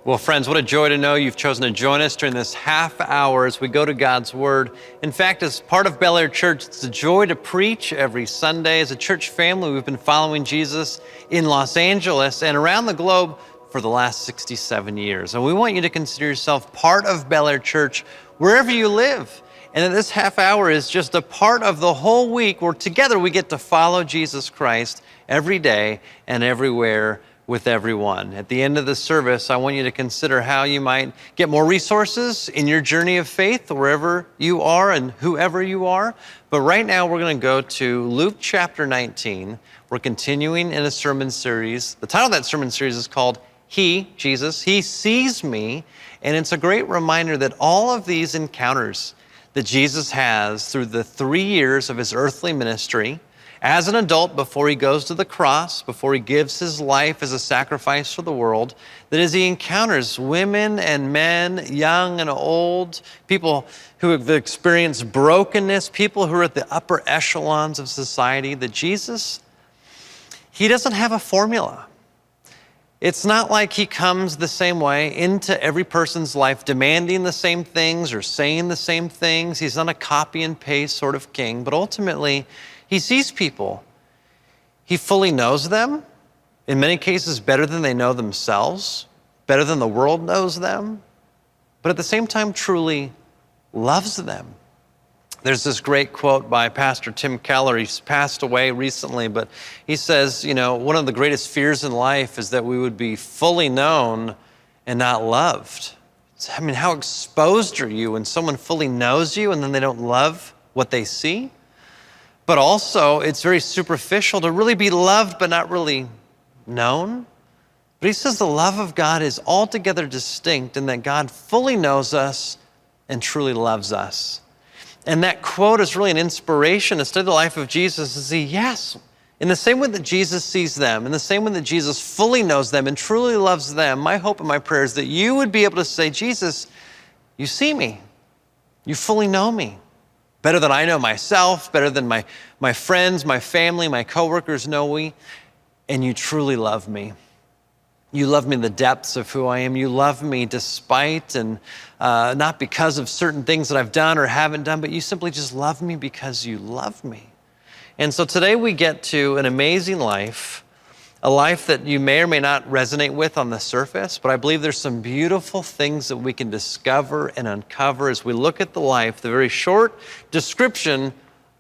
Well, friends, what a joy to know you've chosen to join us during this half hour as we go to God's Word. In fact, as part of Bel Air Church, it's a joy to preach every Sunday. As a church family, we've been following Jesus in Los Angeles and around the globe for the last 67 years. And we want you to consider yourself part of Bel Air Church wherever you live. And that this half hour is just a part of the whole week where together we get to follow Jesus Christ every day and everywhere with everyone. At the end of the service, I want you to consider how you might get more resources in your journey of faith, wherever you are and whoever you are. But right now, we're going to go to Luke chapter 19. We're continuing in a sermon series. The title of that sermon series is called He, Jesus, He Sees Me. And it's a great reminder that all of these encounters that Jesus has through the 3 years of his earthly ministry, as an adult, before he goes to the cross, before he gives his life as a sacrifice for the world, that as he encounters women and men, young and old, people who have experienced brokenness, people who are at the upper echelons of society, that Jesus, he doesn't have a formula. It's not like he comes the same way into every person's life, demanding the same things or saying the same things. He's not a copy and paste sort of king, but ultimately, he sees people. He fully knows them, in many cases better than they know themselves, better than the world knows them, but at the same time truly loves them. There's this great quote by Pastor Tim Keller. He's passed away recently, but he says, one of the greatest fears in life is that we would be fully known and not loved. I mean, how exposed are you when someone fully knows you and then they don't love what they see? But also, it's very superficial to really be loved but not really known. But he says the love of God is altogether distinct in that God fully knows us and truly loves us. And that quote is really an inspiration to study the life of Jesus to see, yes, in the same way that Jesus sees them, in the same way that Jesus fully knows them and truly loves them, my hope and my prayer is that you would be able to say, Jesus, you see me. You fully know me. Better than I know myself, better than my friends, my family, my coworkers know me, and you truly love me. You love me in the depths of who I am. You love me despite and not because of certain things that I've done or haven't done, but you simply just love me because you love me. And so today we get to an amazing life, a life that you may or may not resonate with on the surface, but I believe there's some beautiful things that we can discover and uncover as we look at the life, the very short description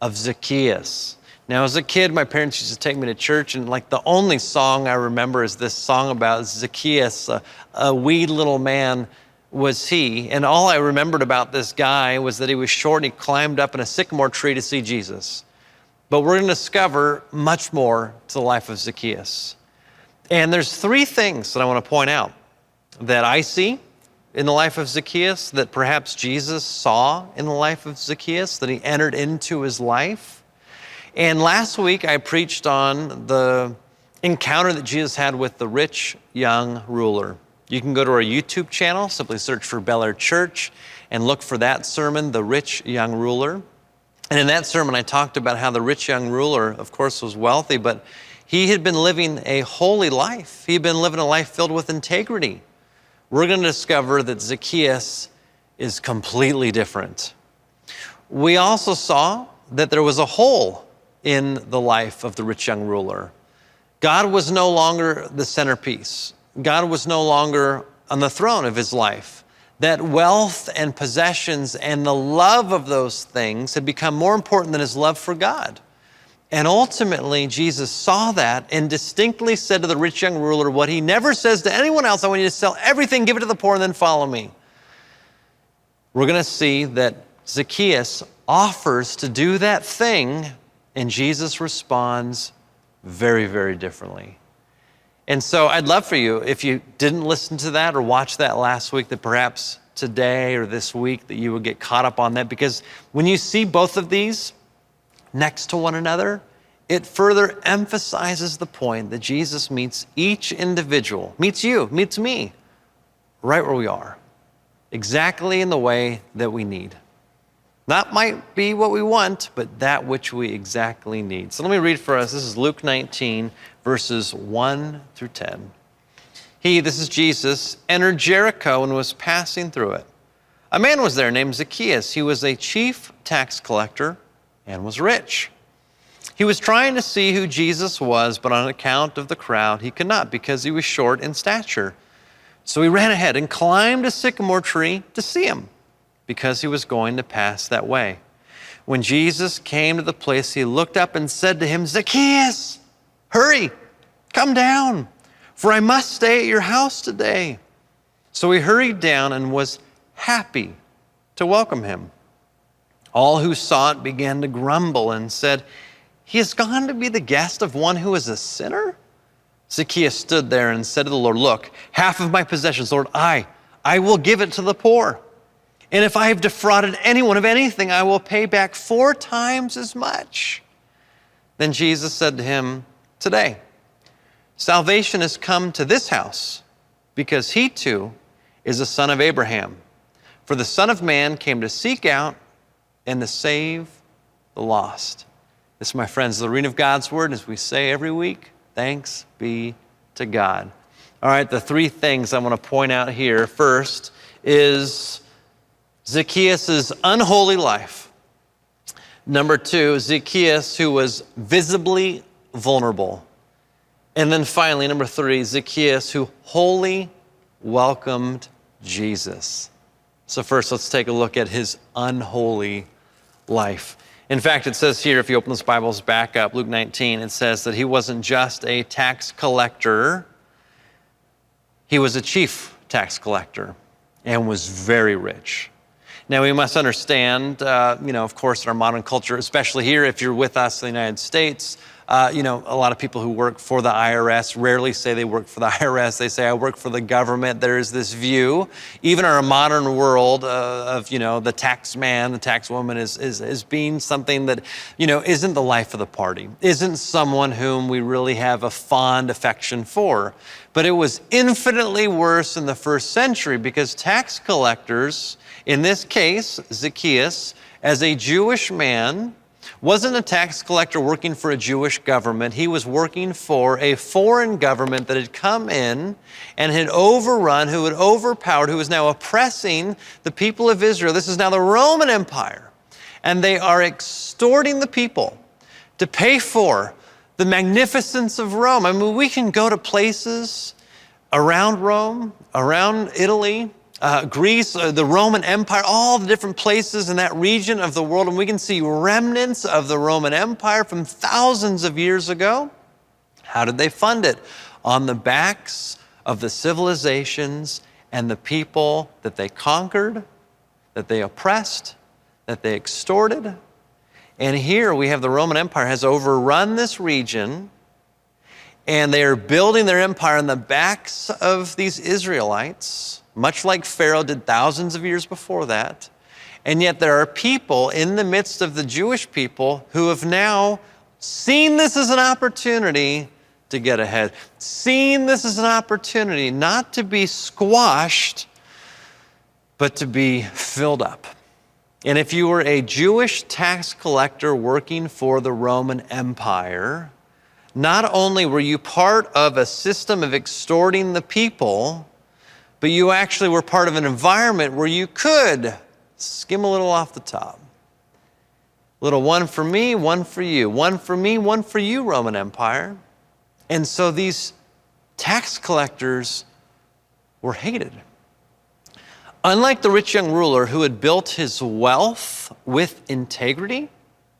of Zacchaeus. Now, as a kid, my parents used to take me to church, and the only song I remember is this song about Zacchaeus, a wee little man was he. And all I remembered about this guy was that he was short and he climbed up in a sycamore tree to see Jesus. But we're going to discover much more to the life of Zacchaeus. And there's 3 things that I want to point out that I see in the life of Zacchaeus, that perhaps Jesus saw in the life of Zacchaeus, that he entered into his life. And last week I preached on the encounter that Jesus had with the rich young ruler. You can go to our YouTube channel, simply search for Bel Air Church and look for that sermon, The Rich Young Ruler. And in that sermon, I talked about how the rich young ruler, of course, was wealthy, but he had been living a holy life. He had been living a life filled with integrity. We're going to discover that Zacchaeus is completely different. We also saw that there was a hole in the life of the rich young ruler. God was no longer the centerpiece. God was no longer on the throne of his life. That wealth and possessions and the love of those things had become more important than his love for God. And ultimately, Jesus saw that and distinctly said to the rich young ruler what he never says to anyone else: I want you to sell everything, give it to the poor, and then follow me. We're going to see that Zacchaeus offers to do that thing, and Jesus responds very, very differently. And so I'd love for you, if you didn't listen to that or watch that last week, that perhaps today or this week that you would get caught up on that, because when you see both of these next to one another, it further emphasizes the point that Jesus meets each individual, meets you, meets me, right where we are, exactly in the way that we need. Not might be what we want, but that which we exactly need. So let me read for us. This is Luke 19, verses 1 through 10. He, this is Jesus, entered Jericho and was passing through it. A man was there named Zacchaeus. He was a chief tax collector and was rich. He was trying to see who Jesus was, but on account of the crowd, he could not because he was short in stature. So he ran ahead and climbed a sycamore tree to see him because he was going to pass that way. When Jesus came to the place, he looked up and said to him, Zacchaeus, hurry, come down, for I must stay at your house today. So he hurried down and was happy to welcome him. All who saw it began to grumble and said, he has gone to be the guest of one who is a sinner? Zacchaeus stood there and said to the Lord, look, half of my possessions, Lord, I will give it to the poor. And if I have defrauded anyone of anything, I will pay back 4 times as much. Then Jesus said to him, today, salvation has come to this house because he too is a son of Abraham. For the Son of Man came to seek out and to save the lost. This, my friends, is the reading of God's word. As we say every week, thanks be to God. All right, the 3 things I want to point out here. First is Zacchaeus' unholy life. Number 2, Zacchaeus, who was visibly vulnerable. And then finally, number 3, Zacchaeus, who wholly welcomed Jesus. So first, let's take a look at his unholy life. In fact, it says here, if you open those Bibles back up, Luke 19, it says that he wasn't just a tax collector, he was a chief tax collector and was very rich. Now, we must understand, of course, in our modern culture, especially here, if you're with us in the United States, a lot of people who work for the IRS rarely say they work for the IRS. They say, I work for the government. There is this view, even in our modern world of the tax man, the tax woman is being something that, isn't the life of the party, isn't someone whom we really have a fond affection for. But it was infinitely worse in the first century because tax collectors, in this case, Zacchaeus, as a Jewish man, wasn't a tax collector working for a Jewish government. He was working for a foreign government that had come in and had overrun, who had overpowered, who was now oppressing the people of Israel. This is now the Roman Empire. And they are extorting the people to pay for the magnificence of Rome. I mean, we can go to places around Rome, around Italy, Greece, the Roman Empire, all the different places in that region of the world, and we can see remnants of the Roman Empire from thousands of years ago. How did they fund it? On the backs of the civilizations and the people that they conquered, that they oppressed, that they extorted. And here we have the Roman Empire has overrun this region, and they are building their empire on the backs of these Israelites, much like Pharaoh did thousands of years before that. And yet there are people in the midst of the Jewish people who have now seen this as an opportunity to get ahead, seen this as an opportunity not to be squashed, but to be filled up. And if you were a Jewish tax collector working for the Roman Empire, not only were you part of a system of extorting the people, but you actually were part of an environment where you could skim a little off the top. A little one for me, one for you. One for me, one for you, Roman Empire. And so these tax collectors were hated. Unlike the rich young ruler who had built his wealth with integrity,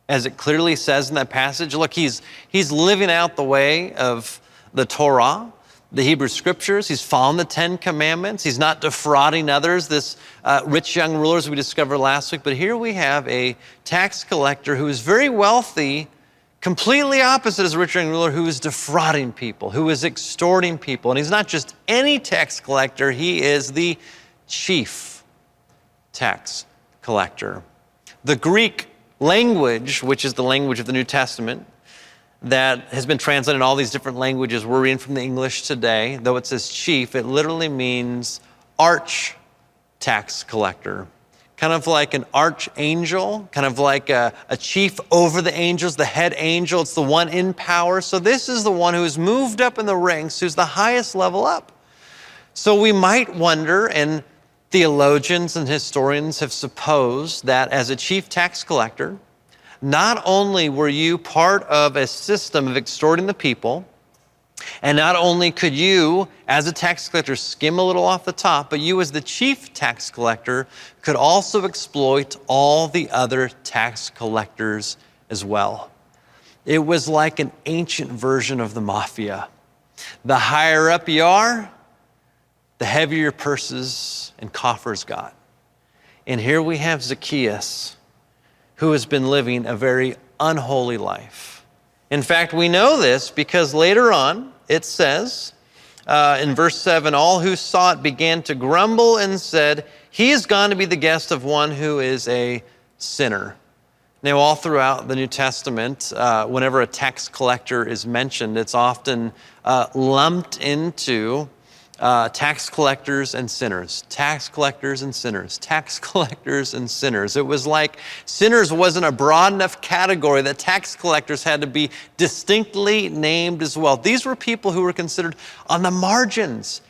as it clearly says in that passage, look, he's living out the way of the Torah, the Hebrew Scriptures. He's following the 10 Commandments. He's not defrauding others, this rich young ruler, as we discovered last week. But here we have a tax collector who is very wealthy, completely opposite as a rich young ruler who is defrauding people, who is extorting people. And he's not just any tax collector, he is the chief tax collector. The Greek language, which is the language of the New Testament, that has been translated in all these different languages we're reading from the English today, though it says chief, it literally means arch tax collector. Kind of like an archangel, kind of like a chief over the angels, the head angel. It's the one in power. So this is the one who is moved up in the ranks, who's the highest level up. So we might wonder, and theologians and historians have supposed that as a chief tax collector, not only were you part of a system of extorting the people, and not only could you, as a tax collector, skim a little off the top, but you as the chief tax collector could also exploit all the other tax collectors as well. It was like an ancient version of the mafia. The higher up you are, the heavier your purses and coffers got. And here we have Zacchaeus, who has been living a very unholy life. In fact, we know this because later on it says in verse 7, all who saw it began to grumble and said, he is gone to be the guest of one who is a sinner. Now, all throughout the New Testament, whenever a tax collector is mentioned, it's often lumped into tax collectors and sinners, tax collectors and sinners, tax collectors and sinners. It was like sinners wasn't a broad enough category that tax collectors had to be distinctly named as well. These were people who were considered on the margins,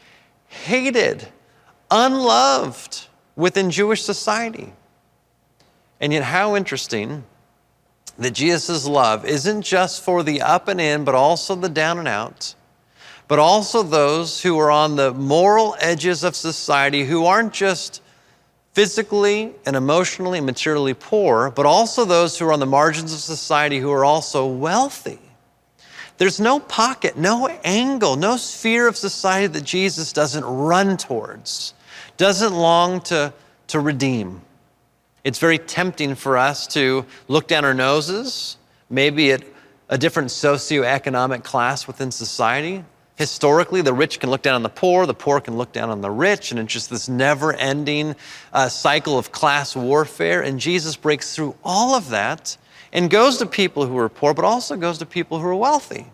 hated, unloved within Jewish society. And yet how interesting that Jesus' love isn't just for the up and in, but also the down and out, but also those who are on the moral edges of society, who aren't just physically and emotionally and materially poor, but also those who are on the margins of society who are also wealthy. There's no pocket, no angle, no sphere of society that Jesus doesn't run towards, doesn't long to redeem. It's very tempting for us to look down our noses, maybe at a different socioeconomic class within society. Historically, the rich can look down on the poor can look down on the rich, and it's just this never-ending cycle of class warfare. And Jesus breaks through all of that and goes to people who are poor, but also goes to people who are wealthy.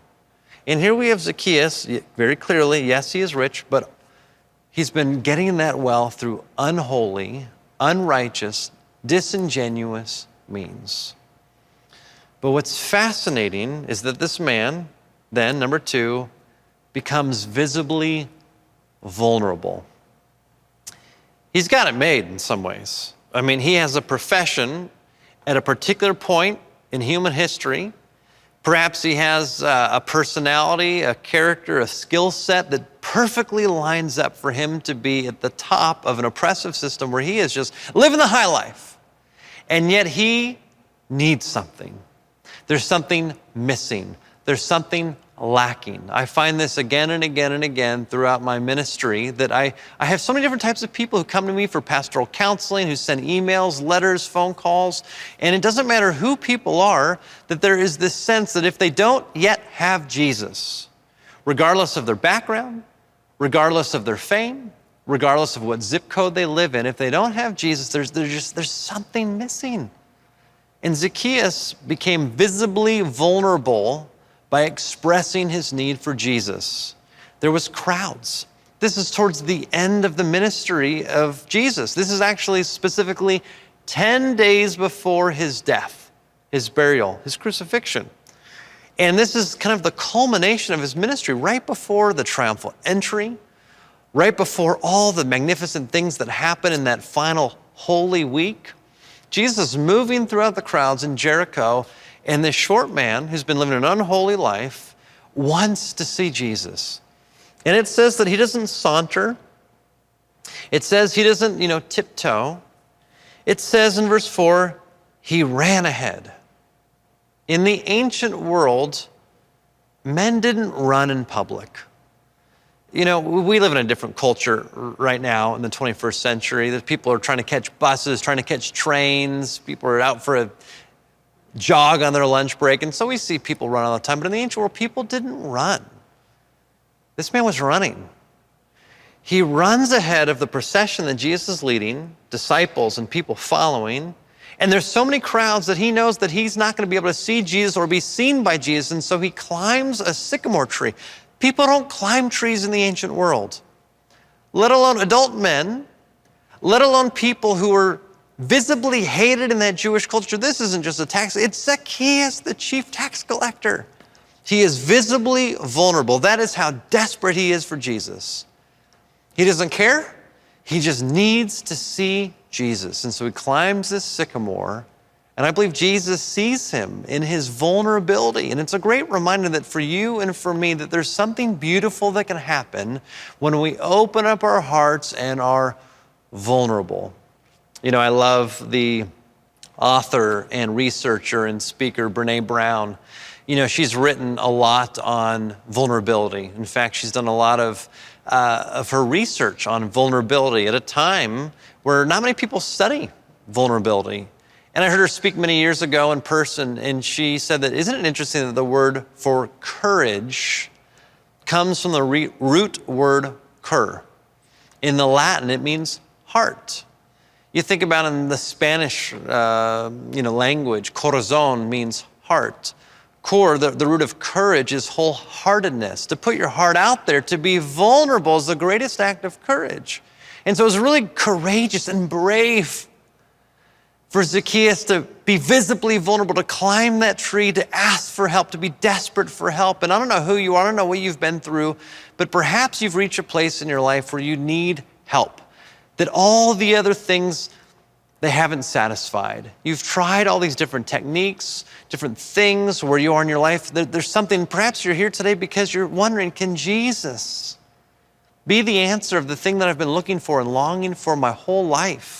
And here we have Zacchaeus, very clearly, yes, he is rich, but he's been getting that wealth through unholy, unrighteous, disingenuous means. But what's fascinating is that this man, then, number two, becomes visibly vulnerable. He's got it made in some ways. I mean, he has a profession at a particular point in human history. Perhaps he has a personality, a character, a skill set that perfectly lines up for him to be at the top of an oppressive system where he is just living the high life. And yet he needs something. There's something missing. There's something lacking. I find this again and again and again throughout my ministry, that I have so many different types of people who come to me for pastoral counseling, who send emails, letters, phone calls, and it doesn't matter who people are, that there is this sense that if they don't yet have Jesus, regardless of their background, regardless of their fame, regardless of what zip code they live in, if they don't have Jesus, there's something missing. And Zacchaeus became visibly vulnerable by expressing his need for Jesus. There was crowds. This is towards the end of the ministry of Jesus. This is actually specifically 10 days before his death, his burial, his crucifixion. And this is kind of the culmination of his ministry, right before the triumphal entry, right before all the magnificent things that happen in that final Holy Week. Jesus is moving throughout the crowds in Jericho, and this short man who's been living an unholy life wants to see Jesus. And it says that he doesn't saunter. It says he doesn't, tiptoe. It says in verse 4, he ran ahead. In the ancient world, men didn't run in public. We live in a different culture right now in the 21st century. That people are trying to catch buses, trying to catch trains. People are out for a jog on their lunch break. And so we see people run all the time. But in the ancient world, people didn't run. This man was running. He runs ahead of the procession that Jesus is leading, disciples and people following. And there's so many crowds that he knows that he's not going to be able to see Jesus or be seen by Jesus. And so he climbs a sycamore tree. People don't climb trees in the ancient world, let alone adult men, let alone people who were visibly hated in that Jewish culture. This isn't just a tax, it's Zacchaeus, the chief tax collector. He is visibly vulnerable. That is how desperate he is for Jesus. He doesn't care. He just needs to see Jesus. And so he climbs this sycamore, and I believe Jesus sees him in his vulnerability. And it's a great reminder that for you and for me, that there's something beautiful that can happen when we open up our hearts and are vulnerable. You know, I love the author and researcher and speaker, Brene Brown. You know, she's written a lot on vulnerability. In fact, she's done a lot of her research on vulnerability at a time where not many people study vulnerability. And I heard her speak many years ago in person, and she said that, isn't it interesting that the word for courage comes from the root word cur. In the Latin, it means heart. You think about in the Spanish language, corazón means heart. Cor, the root of courage, is wholeheartedness. To put your heart out there, to be vulnerable is the greatest act of courage. And so it was really courageous and brave for Zacchaeus to be visibly vulnerable, to climb that tree, to ask for help, to be desperate for help. And I don't know who you are, I don't know what you've been through, but perhaps you've reached a place in your life where you need help, that all the other things, they haven't satisfied. You've tried all these different techniques, different things where you are in your life. There's something, perhaps you're here today because you're wondering, can Jesus be the answer of the thing that I've been looking for and longing for my whole life?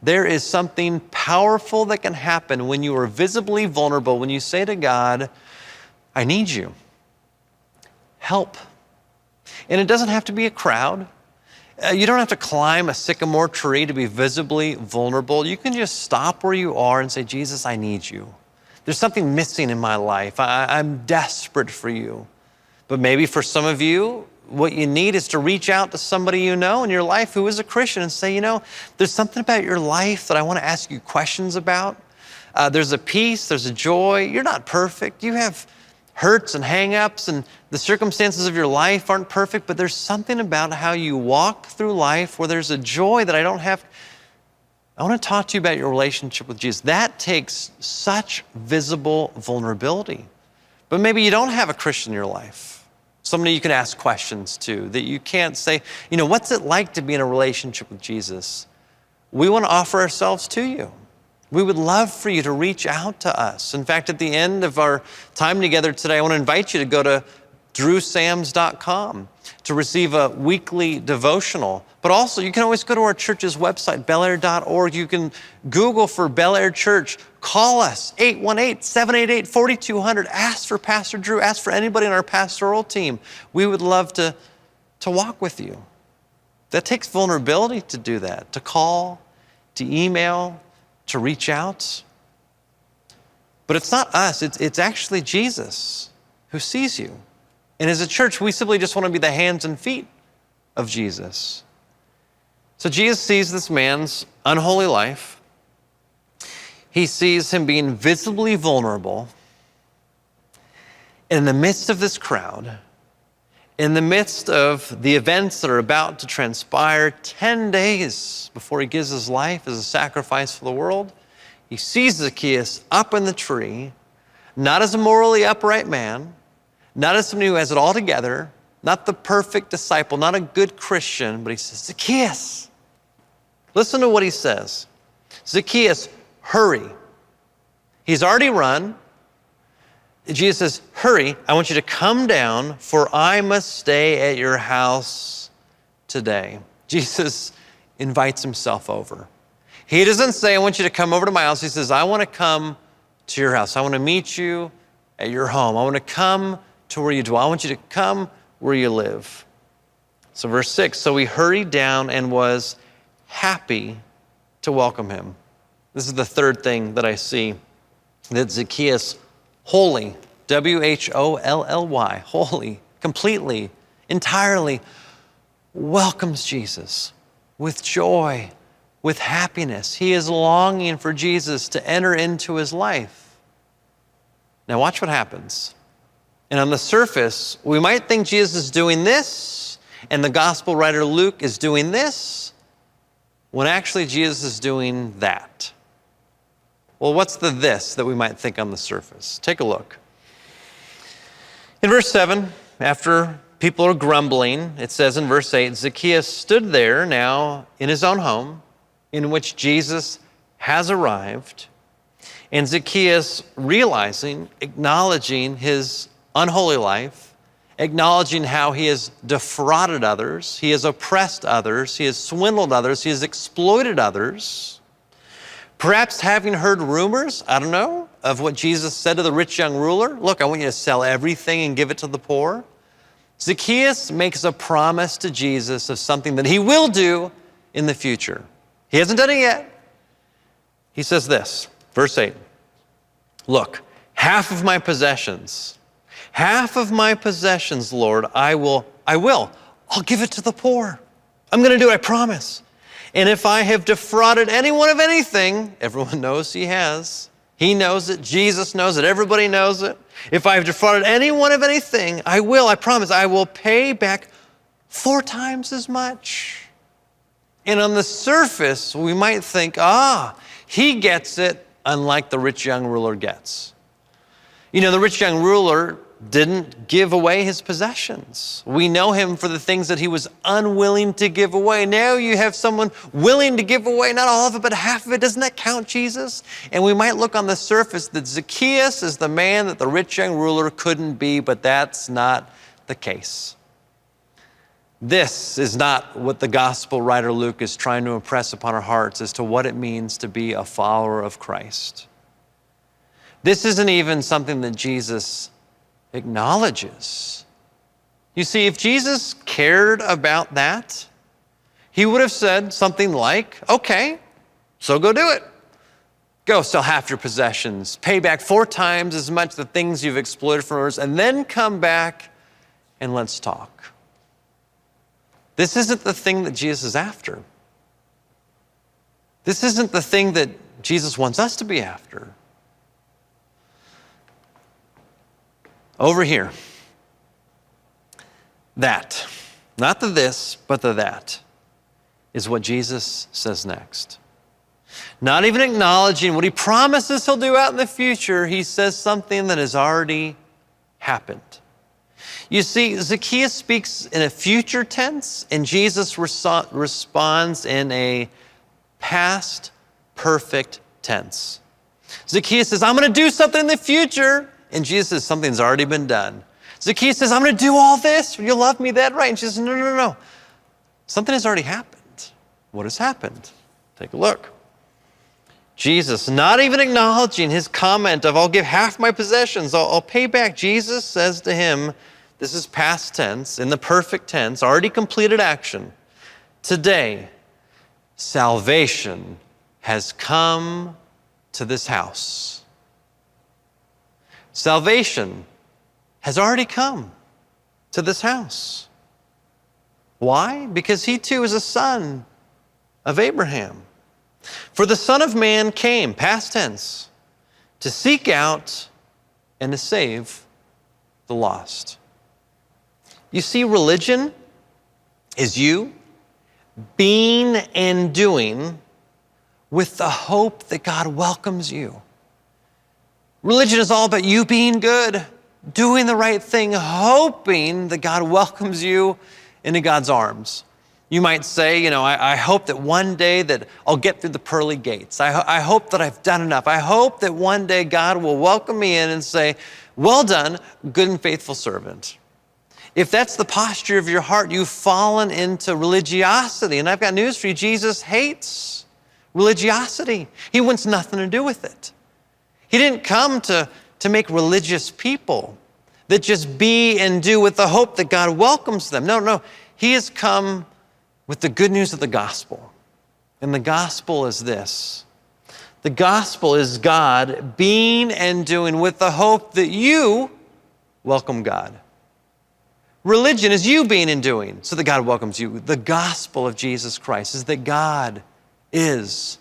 There is something powerful that can happen when you are visibly vulnerable, when you say to God, I need you. Help. And it doesn't have to be a crowd. You don't have to climb a sycamore tree to be visibly vulnerable. You can just stop where you are and say, Jesus, I need you. There's something missing in my life. I'm desperate for you. But maybe for some of you, what you need is to reach out to somebody you know in your life who is a Christian and say, you know, there's something about your life that I want to ask you questions about. There's a peace, there's a joy. You're not perfect. You have hurts and hang-ups, and the circumstances of your life aren't perfect, but there's something about how you walk through life where there's a joy that I don't have. I want to talk to you about your relationship with Jesus. That takes such visible vulnerability. But maybe you don't have a Christian in your life, somebody you can ask questions to, that you can't say, you know, what's it like to be in a relationship with Jesus? We want to offer ourselves to you. We would love for you to reach out to us. In fact, at the end of our time together today, I want to invite you to go to drewsams.com to receive a weekly devotional. But also, you can always go to our church's website, bellair.org. You can Google for Bel Air Church. Call us, 818-788-4200. Ask for Pastor Drew. Ask for anybody on our pastoral team. We would love to walk with you. That takes vulnerability to do that, to call, to email, to reach out. But it's not us, it's actually Jesus who sees you. And as a church, we simply just want to be the hands and feet of Jesus. So Jesus sees this man's unholy life. He sees him being visibly vulnerable. In the midst of this crowd, in the midst of the events that are about to transpire 10 days before he gives his life as a sacrifice for the world, he sees Zacchaeus up in the tree, not as a morally upright man, not as somebody who has it all together, not the perfect disciple, not a good Christian, but he says, Zacchaeus. Listen to what he says. Zacchaeus, hurry. He's already run. Jesus says, hurry, I want you to come down, for I must stay at your house today. Jesus invites himself over. He doesn't say, I want you to come over to my house. He says, I want to come to your house. I want to meet you at your home. I want to come to where you dwell. I want you to come where you live. So verse 6, so he hurried down and was happy to welcome him. This is the third thing that I see, that Zacchaeus, holy, W-H-O-L-L-Y, holy, completely, entirely, welcomes Jesus with joy, with happiness. He is longing for Jesus to enter into his life. Now watch what happens. And on the surface, we might think Jesus is doing this, and the gospel writer Luke is doing this, when actually Jesus is doing that. Well, what's the this that we might think on the surface? Take a look. In verse 7, after People are grumbling. It says in verse 8, Zacchaeus stood there now in his own home, in which Jesus has arrived. And Zacchaeus, realizing, acknowledging his unholy life, acknowledging how he has defrauded others, he has oppressed others, he has swindled others, he has exploited others. Perhaps having heard rumors, I don't know, of what Jesus said to the rich young ruler. Look, I want you to sell everything and give it to the poor. Zacchaeus makes a promise to Jesus of something that he will do in the future. He hasn't done it yet. He says this, verse 8, look, half of my possessions, Lord, I'll give it to the poor. I'm going to do it, I promise. And if I have defrauded anyone of anything, everyone knows he has. He knows it, Jesus knows it, everybody knows it. If I've defrauded anyone of anything, I promise, I will pay back 4 times as much. And on the surface, we might think, he gets it, unlike the rich young ruler gets. You know, the rich young ruler didn't give away his possessions. We know him for the things that he was unwilling to give away. Now you have someone willing to give away, not all of it, but half of it. Doesn't that count, Jesus? And we might look on the surface that Zacchaeus is the man that the rich young ruler couldn't be, but that's not the case. This is not what the gospel writer Luke is trying to impress upon our hearts as to what it means to be a follower of Christ. This isn't even something that Jesus acknowledges. You see, if Jesus cared about that, he would have said something like, okay, so go do it. Go sell half your possessions, pay back 4 times as much the things you've exploited from others, and then come back and let's talk. This isn't the thing that Jesus is after. This isn't the thing that Jesus wants us to be after. Over here, that, not the this, but the that, is what Jesus says next. Not even acknowledging what he promises he'll do out in the future, he says something that has already happened. You see, Zacchaeus speaks in a future tense, and Jesus responds in a past perfect tense. Zacchaeus says, I'm going to do something in the future. And Jesus says, something's already been done. Zacchaeus says, I'm going to do all this. You'll love me that right. And she says, no. Something has already happened. What has happened? Take a look. Jesus, not even acknowledging his comment of, I'll give half my possessions, I'll pay back. Jesus says to him, this is past tense, in the perfect tense, already completed action. Today, salvation has come to this house. Salvation has already come to this house. Why? Because he too is a son of Abraham. For the Son of Man came, past tense, to seek out and to save the lost. You see, religion is you being and doing with the hope that God welcomes you. Religion is all about you being good, doing the right thing, hoping that God welcomes you into God's arms. You might say, I hope that one day that I'll get through the pearly gates. I hope that I've done enough. I hope that one day God will welcome me in and say, well done, good and faithful servant. If that's the posture of your heart, you've fallen into religiosity. And I've got news for you. Jesus hates religiosity. He wants nothing to do with it. He didn't come to make religious people that just be and do with the hope that God welcomes them. No. He has come with the good news of the gospel. And the gospel is this. The gospel is God being and doing with the hope that you welcome God. Religion is you being and doing so that God welcomes you. The gospel of Jesus Christ is that God is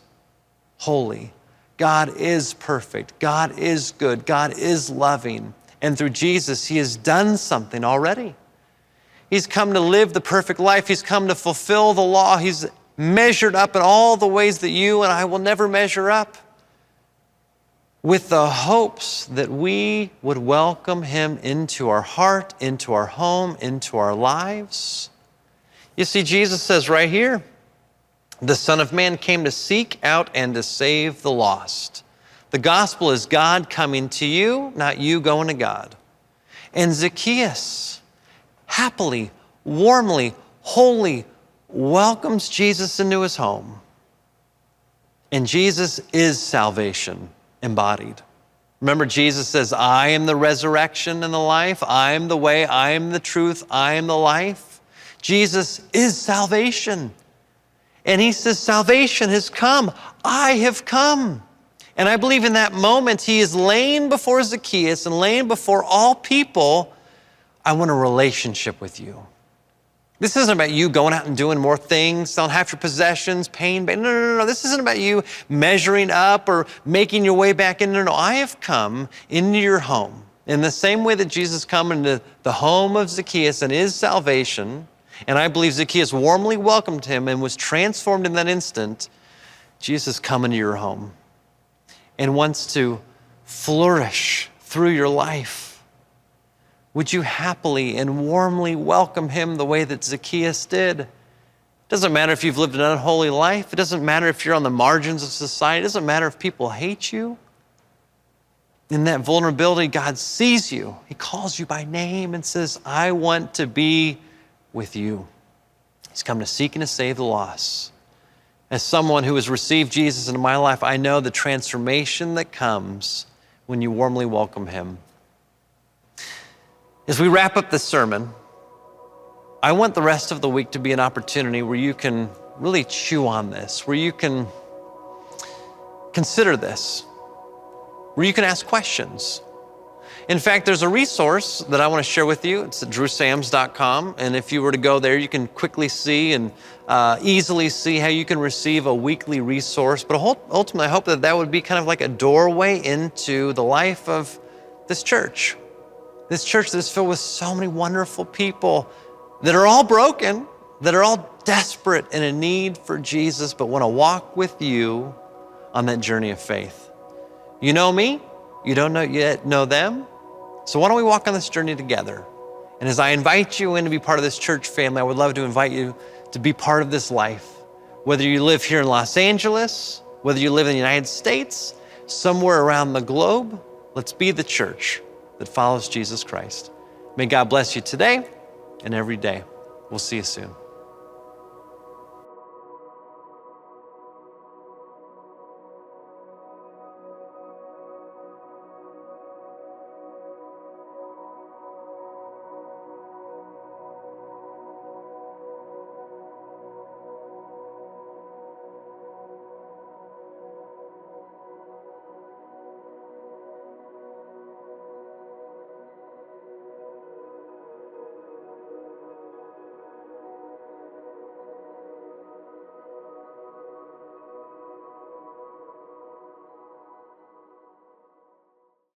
holy. God is perfect. God is good. God is loving. And through Jesus, he has done something already. He's come to live the perfect life. He's come to fulfill the law. He's measured up in all the ways that you and I will never measure up. with the hopes that we would welcome him into our heart, into our home, into our lives. You see, Jesus says right here, the Son of Man came to seek out and to save the lost. The gospel is God coming to you, not you going to God. And Zacchaeus happily, warmly, wholly welcomes Jesus into his home. And Jesus is salvation embodied. Remember, Jesus says, I am the resurrection and the life. I am the way, I am the truth, I am the life. Jesus is salvation. And he says, salvation has come. I have come. And I believe in that moment, he is laying before Zacchaeus and laying before all people, I want a relationship with you. This isn't about you going out and doing more things, selling half your possessions, paying back. No. This isn't about you measuring up or making your way back in. No. I have come into your home. In the same way that Jesus came into the home of Zacchaeus and his salvation, and I believe Zacchaeus warmly welcomed him and was transformed in that instant, Jesus come into your home and wants to flourish through your life. Would you happily and warmly welcome him the way that Zacchaeus did? It doesn't matter if you've lived an unholy life. It doesn't matter if you're on the margins of society. It doesn't matter if people hate you. In that vulnerability, God sees you. He calls you by name and says, I want to be with you. He's come to seek and to save the lost. As someone who has received Jesus into my life, I know the transformation that comes when you warmly welcome him. As we wrap up this sermon, I want the rest of the week to be an opportunity where you can really chew on this, where you can consider this, where you can ask questions. In fact, there's a resource that I want to share with you. It's at drewsams.com. And if you were to go there, you can quickly see and easily see how you can receive a weekly resource. But ultimately, I hope that that would be kind of like a doorway into the life of this church. This church that is filled with so many wonderful people that are all broken, that are all desperate and in need for Jesus, but want to walk with you on that journey of faith. You know me, you don't yet know them. So why don't we walk on this journey together? And as I invite you in to be part of this church family, I would love to invite you to be part of this life. Whether you live here in Los Angeles, whether you live in the United States, somewhere around the globe, let's be the church that follows Jesus Christ. May God bless you today and every day. We'll see you soon.